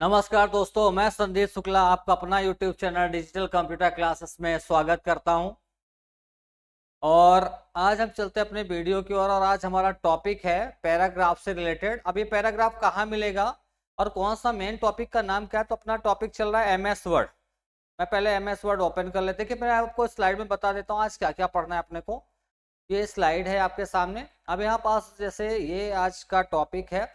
नमस्कार दोस्तों, मैं संदीप शुक्ला आपका अपना YouTube channel digital computer classes में स्वागत करता हूं। और आज हम चलते हैं अपने वीडियो की ओर और आज हमारा टॉपिक है पैराग्राफ से रिलेटेड। अब ये पैराग्राफ कहाँ मिलेगा और कौन सा मेन टॉपिक का नाम क्या है, तो अपना टॉपिक चल रहा है एमएस वर्ड। मैं पहले एमएस वर्ड ओपन कर लेते कि मैं आपको स्लाइड में बता देता हूँ आज क्या क्या पढ़ना है अपने को। ये स्लाइड है आपके सामने। अब यहाँ पास जैसे ये आज का टॉपिक है,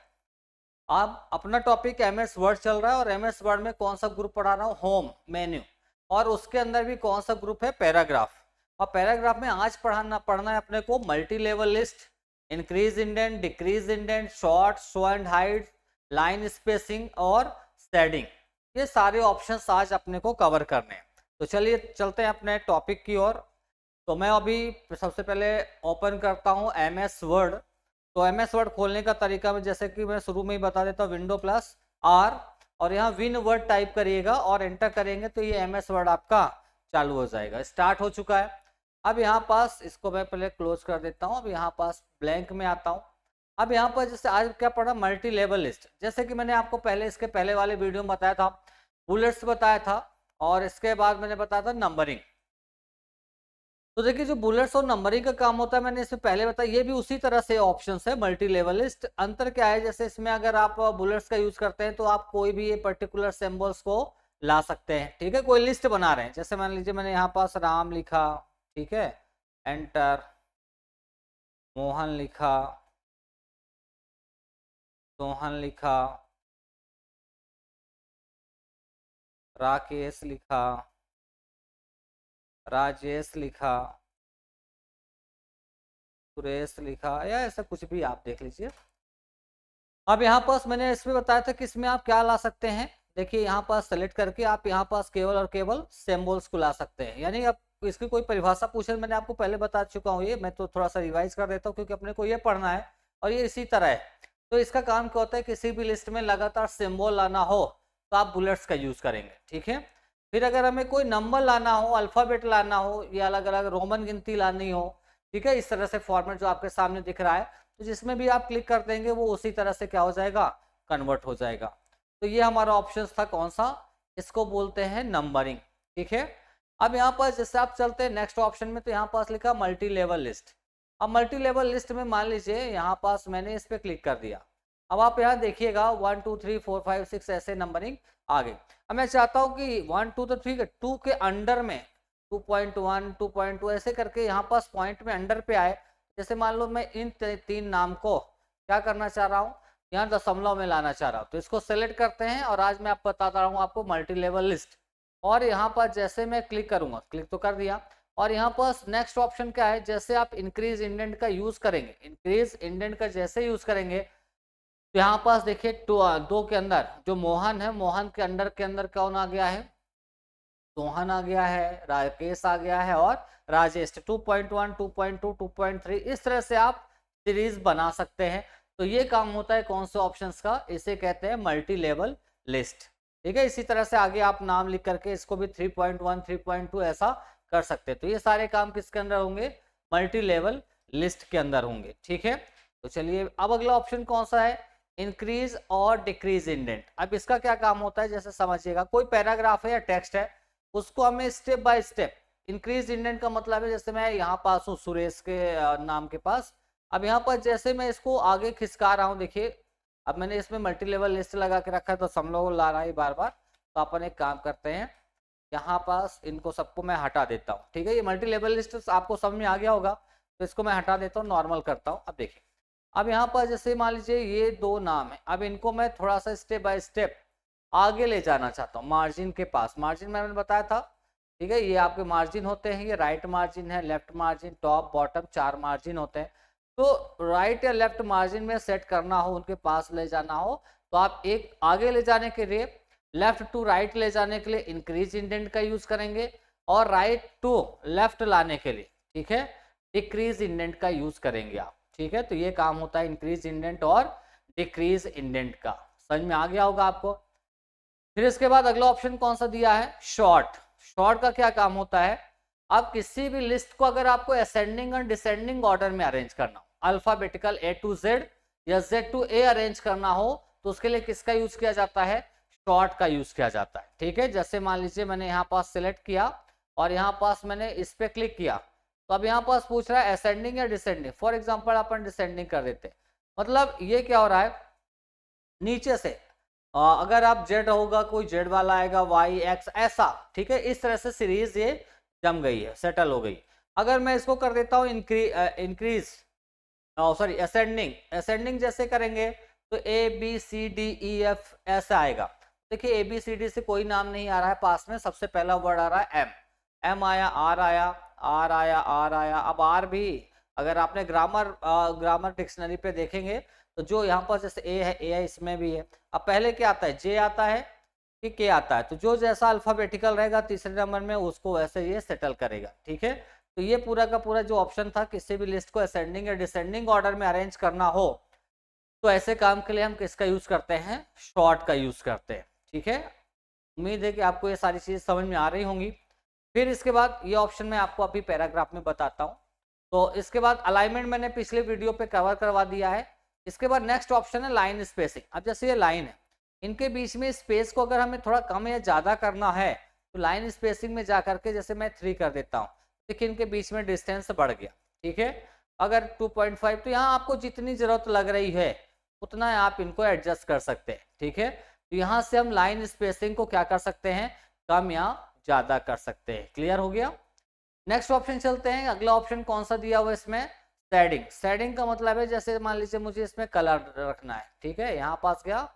आप अपना टॉपिक एमएस वर्ड चल रहा है और एमएस वर्ड में कौन सा ग्रुप पढ़ा रहा हूँ, होम मेन्यू। और उसके अंदर भी कौन सा ग्रुप है, पैराग्राफ। और पैराग्राफ में आज पढ़ना है अपने को multi level list, increase indent, decrease indent, short, show and hide, line spacing और शेडिंग। ये सारे ऑप्शंस आज अपने को कवर करने हैं। तो चलिए चलते हैं अपने टॉपिक की ओर। तो मैं अभी सबसे पहले ओपन करता हूँ एमएस वर्ड। तो एमएस वर्ड खोलने का तरीका में जैसे कि मैं शुरू में ही बता देता हूँ, विंडो प्लस आर और यहाँ विन वर्ड टाइप करिएगा और एंटर करेंगे तो ये एमएस वर्ड आपका चालू हो जाएगा। स्टार्ट हो चुका है। अब यहाँ पास इसको मैं पहले क्लोज कर देता हूँ। अब यहाँ पास ब्लैंक में आता हूँ। अब यहाँ पर जैसे आज क्या पढ़ा, मल्टी लेवल लिस्ट। जैसे कि मैंने आपको पहले इसके पहले वाले वीडियो में बताया था, बुलेट्स बताया था और इसके बाद मैंने बताया था नंबरिंग। तो देखिए जो बुलेट्स और नंबरिंग का काम होता है मैंने इससे पहले बताया, ये भी उसी तरह से ऑप्शंस है मल्टी लेवल लिस्ट। अंतर क्या है, जैसे इसमें अगर आप बुलेट्स का यूज करते हैं तो आप कोई भी ये पर्टिकुलर सिंबल्स को ला सकते हैं। ठीक है, कोई लिस्ट बना रहे हैं, जैसे मान लीजिए मैंने यहाँ पास राम लिखा, ठीक है, एंटर, मोहन लिखा, सोहन लिखा, राकेश लिखा, राजेश लिखा, सुरेश लिखा, या ऐसा कुछ भी आप देख लीजिए। अब यहाँ पास मैंने इसमें बताया था कि इसमें आप क्या ला सकते हैं। देखिए यहाँ पास सेलेक्ट करके आप यहाँ पास केवल और केवल सिंबल्स को ला सकते हैं। यानी अब इसकी कोई परिभाषा पूछे, मैंने आपको पहले बता चुका हूँ, ये मैं तो थोड़ा सा रिवाइज कर देता हूँ क्योंकि अपने को ये पढ़ना है और ये इसी तरह है। तो इसका काम क्या होता है, किसी भी लिस्ट में लगातार सिंबल लाना हो तो आप बुलेट्स का यूज करेंगे। ठीक है, फिर अगर हमें कोई नंबर लाना हो, अल्फाबेट लाना हो या अलग अलग रोमन गिनती लानी हो, ठीक है, इस तरह से फॉर्मेट जो आपके सामने दिख रहा है, तो जिसमें भी आप क्लिक कर देंगे वो उसी तरह से क्या हो जाएगा, कन्वर्ट हो जाएगा। तो ये हमारा ऑप्शन था कौन सा, इसको बोलते हैं नंबरिंग। ठीक है, अब यहाँ पर जैसे आप चलते हैं नेक्स्ट ऑप्शन में, तो यहाँ पास लिखा मल्टी लेवल लिस्ट। अब मल्टी लेवल लिस्ट में मान लीजिए यहाँ पास मैंने इस पर क्लिक कर दिया। अब आप यहाँ देखिएगा 1 2 3 4 5 6 ऐसे नंबरिंग आ गई। अब मैं चाहता हूँ कि 1 2 तो ठीक है, 2 के अंडर में 2.1 2.2 ऐसे करके यहाँ पास पॉइंट में अंडर पे आए। जैसे मान लो मैं इन तीन नाम को क्या करना चाह रहा हूँ, यहाँ दशमलव में लाना चाह रहा हूँ, तो इसको सेलेक्ट करते हैं और आज मैं बताता हूँ आपको मल्टी लेवल लिस्ट। और यहाँ पर जैसे मैं क्लिक करूंगा, क्लिक तो कर दिया, और यहाँ पर नेक्स्ट ऑप्शन क्या है, जैसे आप इंक्रीज इंडेंट का यूज करेंगे, इंक्रीज इंडेंट का जैसे यूज करेंगे तो यहाँ पास देखिए दो के अंदर जो मोहन है, मोहन के अंडर के अंदर कौन आ गया है, सोहन आ गया है, राकेश आ गया है और राजेश। 2.1 2.2 2.3 इस तरह से आप सीरीज बना सकते हैं। तो ये काम होता है कौन से ऑप्शंस का, इसे कहते हैं मल्टी लेवल लिस्ट। ठीक है, इसी तरह से आगे आप नाम लिख करके इसको भी 3.1 3.2 ऐसा कर सकते हैं। तो ये सारे काम किसके अंदर होंगे, मल्टी लेवल लिस्ट के अंदर होंगे। ठीक है, तो चलिए अब अगला ऑप्शन कौन सा है, इंक्रीज और डिक्रीज इंडेंट। अब इसका क्या काम होता है, जैसे समझिएगा कोई पैराग्राफ है या टेक्स्ट है, उसको हमें step by step, increase indent का मतलब है जैसे मैं यहाँ पास हूँ सुरेश के नाम के पास। अब यहाँ पर जैसे मैं इसको आगे खिसका रहा हूँ, देखिए अब मैंने इसमें मल्टी लेवल लिस्ट लगा के रखा है तो सब लोग ला रहा है बार बार। तो अपन एक काम करते हैं, यहाँ पास इनको सबको मैं हटा देता हूँ। ठीक है, ये मल्टी लेवल लिस्ट आपको समझ में आ गया होगा, तो इसको मैं हटा देता हूँ, नॉर्मल करता हूँ। अब देखिए, अब यहाँ पर जैसे मान लीजिए ये दो नाम है, अब इनको मैं थोड़ा सा स्टेप बाय स्टेप आगे ले जाना चाहता हूँ मार्जिन के पास। मार्जिन मैंने बताया था, ठीक है, ये आपके मार्जिन होते हैं, ये राइट मार्जिन है, left margin, top bottom 4 margin होते हैं। तो राइट या लेफ्ट मार्जिन में सेट करना हो, उनके पास ले जाना हो, तो आप एक आगे ले जाने के लिए, लेफ्ट टू राइट ले जाने के लिए इंक्रीज इंडेंट का यूज करेंगे और राइट टू लेफ्ट लाने के लिए, ठीक है, डिक्रीज इंडेंट का यूज करेंगे आप। ठीक है, तो ये काम होता है इंक्रीज इंडेंट और डिक्रीज इंडेंट का। समझ में आ गया होगा आपको। फिर इसके बाद अगला ऑप्शन कौन सा दिया है, शॉर्ट। शॉर्ट का क्या काम होता है, आप किसी भी लिस्ट को अगर आपको असेंडिंग और डिसेंडिंग ऑर्डर में अरेंज करना हो, अल्फाबेटिकल A to Z या Z to A अरेंज करना हो, तो उसके लिए किसका यूज किया जाता है, शॉर्ट का यूज किया जाता है। ठीक है, जैसे मान लीजिए मैंने यहाँ पास सिलेक्ट किया और यहाँ पास मैंने इस पे क्लिक किया, तो अब यहाँ पास पूछ रहा है असेंडिंग या descending. For example upon descending कर देते, मतलब ये क्या हो रहा है, नीचे से अगर आप जेड होगा, कोई जेड वाला आएगा, वाई एक्स ऐसा। ठीक है, इस तरह से सीरीज ये जम गई है, सेटल हो गई। अगर मैं इसको कर देता हूँ इंक्रीज सॉरी असेंडिंग, असेंडिंग जैसे करेंगे तो A B C D E F ऐसा आएगा। देखिए ए बी सी डी से कोई नाम नहीं आ रहा है पास में, सबसे पहला वर्ड आ रहा है एम, एम आया, आर आया, आर आया, आर आया। अब आर भी अगर आपने ग्रामर डिक्शनरी पे देखेंगे तो जो यहाँ पर जैसे ए है इसमें भी है। अब पहले क्या आता है, जे आता है कि के आता है, तो जो जैसा अल्फाबेटिकल रहेगा तीसरे नंबर में उसको वैसे ये सेटल करेगा। ठीक है, तो ये पूरा का पूरा जो ऑप्शन था, किसी भी लिस्ट को असेंडिंग या डिसेंडिंग ऑर्डर में अरेंज करना हो तो ऐसे काम के लिए हम किसका यूज करते हैं, शॉर्ट का यूज करते हैं। ठीक है, उम्मीद है कि आपको ये सारी चीजें समझ में आ रही होंगी। फिर इसके बाद ये ऑप्शन मैं आपको अभी पैराग्राफ में बताता हूँ। तो इसके बाद अलाइनमेंट मैंने पिछले वीडियो पे कवर करवा दिया है। इसके बाद नेक्स्ट ऑप्शन है लाइन स्पेसिंग। अब जैसे ये लाइन है, इनके बीच में स्पेस को अगर हमें थोड़ा कम या ज्यादा करना है तो लाइन स्पेसिंग में जा करके जैसे मैं 3 कर देता हूँ, देखिए इनके बीच में डिस्टेंस बढ़ गया। ठीक है, अगर 2.5 तो यहाँ आपको जितनी जरूरत लग रही है उतना आप इनको एडजस्ट कर सकते हैं। ठीक है, तो यहाँ से हम लाइन स्पेसिंग को क्या कर सकते हैं, कम या ज्यादा कर सकते हैं। क्लियर हो गया। नेक्स्ट ऑप्शन चलते हैं, अगला ऑप्शन कौन सा दिया हुआ है इसमें, शेडिंग। शेडिंग का मतलब है जैसे मान लीजिए मुझे इसमें कलर रखना है। ठीक है, यहाँ पास गया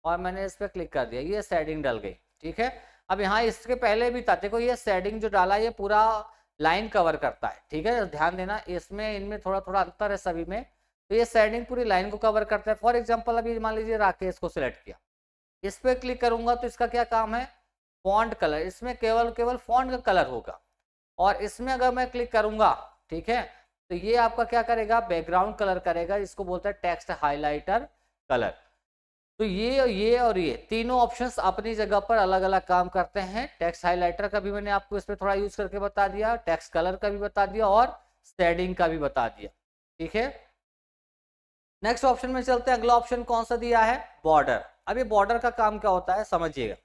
और मैंने इस पर क्लिक कर दिया, ये शेडिंग डल गई। ठीक है, अब यहाँ इसके पहले भी था, देखो ये शेडिंग जो डाला ये पूरा लाइन कवर करता है। ठीक है, ध्यान देना इसमें इनमें थोड़ा थोड़ा अंतर है सभी में। तो ये शेडिंग पूरी लाइन को कवर करता है। फॉर एग्जाम्पल अभी मान लीजिए राकेश को सिलेक्ट किया, इस पर क्लिक करूंगा तो इसका क्या काम है, फॉन्ट कलर, इसमें केवल फॉन्ट का कलर होगा। और इसमें अगर मैं क्लिक करूंगा, ठीक है, तो ये आपका क्या करेगा, बैकग्राउंड कलर करेगा, इसको बोलते हैं टेक्स्ट हाइलाइटर कलर। तो ये और ये तीनों ऑप्शंस अपनी जगह पर अलग अलग काम करते हैं। टेक्स्ट हाइलाइटर का भी मैंने आपको इस पर थोड़ा यूज करके बता दिया, टेक्स्ट कलर का भी बता दिया और शेडिंग का भी बता दिया। ठीक है, नेक्स्ट ऑप्शन में चलते हैं। अगला ऑप्शन कौन सा दिया है, बॉर्डर। अब ये बॉर्डर का काम क्या होता है समझिएगा।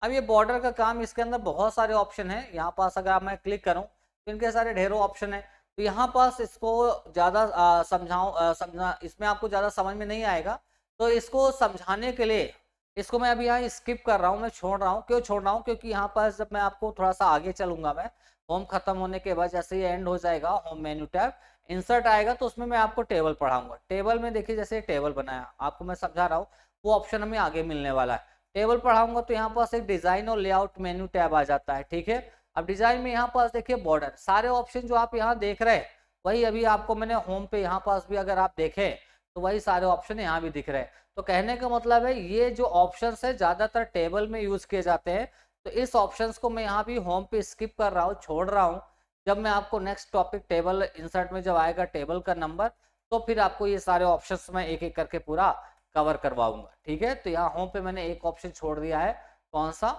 अब ये बॉर्डर का काम, इसके अंदर बहुत सारे ऑप्शन है। यहाँ पास अगर मैं क्लिक करूँ तो इनके सारे ढेरों ऑप्शन है। तो यहाँ पास इसको ज्यादा समझा, इसमें आपको ज्यादा समझ में नहीं आएगा, तो इसको समझाने के लिए इसको मैं अभी यहाँ स्किप कर रहा हूँ, मैं छोड़ रहा हूँ। क्यों छोड़ रहा हूँ, क्योंकि यहाँ पास जब मैं आपको थोड़ा सा आगे चलूंगा, मैं होम खत्म होने के बाद जैसे ये एंड हो जाएगा, होम मेन्यू टैब इंसर्ट आएगा, तो उसमें मैं आपको टेबल पढ़ाऊंगा। टेबल में देखिए जैसे टेबल बनाया, आपको मैं समझा रहा हूँ, वो ऑप्शन हमें आगे मिलने वाला है। टेबल पढ़ाऊंगा तो यहाँ पास एक डिजाइन और लेआउट मेन्यू टैब आ जाता है। ठीक है, अब डिजाइन में यहाँ पास देखिए बॉर्डर, सारे ऑप्शन जो आप यहाँ देख रहे हैं वही अभी आपको मैंने होम पे यहाँ पास भी अगर आप देखें तो वही सारे ऑप्शन यहाँ भी दिख रहे हैं। तो कहने का मतलब है ये जो ऑप्शन है ज्यादातर टेबल में यूज किए जाते हैं। तो इस ऑप्शंस को मैं यहाँ भी होम पे स्किप कर रहा हूँ, छोड़ रहा हूँ। जब मैं आपको नेक्स्ट टॉपिक टेबल इंसर्ट में जब आएगा टेबल का नंबर, तो फिर आपको ये सारे ऑप्शंस मैं एक एक करके पूरा कवर करवाऊंगा। ठीक है, तो यहाँ होम पे मैंने एक ऑप्शन छोड़ दिया है, कौन सा,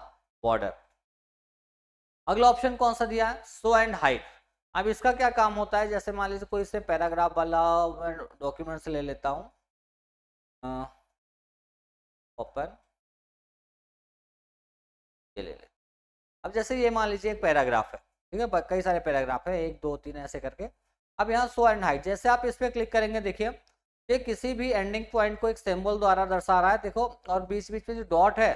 बॉर्डर। अगला ऑप्शन कौन सा दिया है, शो एंड हाइड। अब इसका क्या काम होता है, जैसे मान लीजिए कोई से पैराग्राफ वाला डॉक्यूमेंट से ले लेता हूँ, ओपन, ये ले ले। अब जैसे ये मान लीजिए एक पैराग्राफ है, ठीक है, कई सारे पैराग्राफ है, 1 2 3 ऐसे करके। अब यहाँ शो एंड हाइड, जैसे आप इस पर क्लिक करेंगे, देखिए ये किसी भी एंडिंग पॉइंट को एक सिंबल द्वारा दर्शा रहा है, देखो, और बीच बीच में जो डॉट है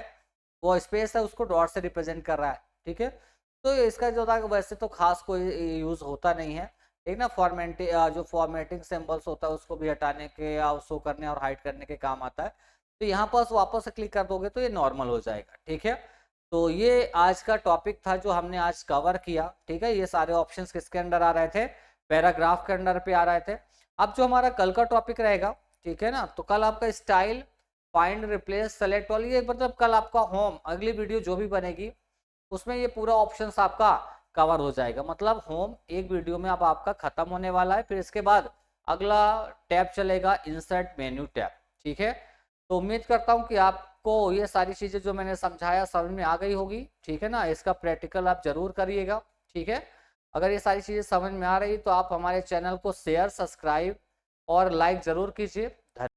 वो स्पेस है, उसको डॉट से रिप्रेजेंट कर रहा है। ठीक है, तो इसका जो था वैसे तो खास कोई यूज होता नहीं है, ठीक ना। जो फॉर्मेटिंग सिंबल्स होता है उसको भी हटाने के या शो करने और हाइड करने के काम आता है। तो यहाँ पास वापस से क्लिक कर दोगे तो ये नॉर्मल हो जाएगा। ठीक है, तो ये आज का टॉपिक था जो हमने आज कवर किया। ठीक है, ये सारे ऑप्शंस किसके अंडर आ रहे थे, पैराग्राफ के अंडर पे आ रहे थे। अब जो हमारा कल का टॉपिक रहेगा, ठीक है ना, तो कल आपका स्टाइल, फाइंड, रिप्लेस, सेलेक्ट वाली, ये मतलब कल आपका होम, अगली वीडियो जो भी बनेगी उसमें ये पूरा ऑप्शंस आपका कवर हो जाएगा। मतलब होम एक वीडियो में अब आपका खत्म होने वाला है। फिर इसके बाद अगला टैब चलेगा इंसर्ट मेन्यू टैब। ठीक है, तो उम्मीद करता हूँ कि आपको ये सारी चीजें जो मैंने समझाया समझ में आ गई होगी। ठीक है ना, इसका प्रैक्टिकल आप जरूर करिएगा। ठीक है, अगर ये सारी चीजें समझ में आ रही तो आप हमारे चैनल को शेयर, सब्सक्राइब और लाइक जरूर कीजिए।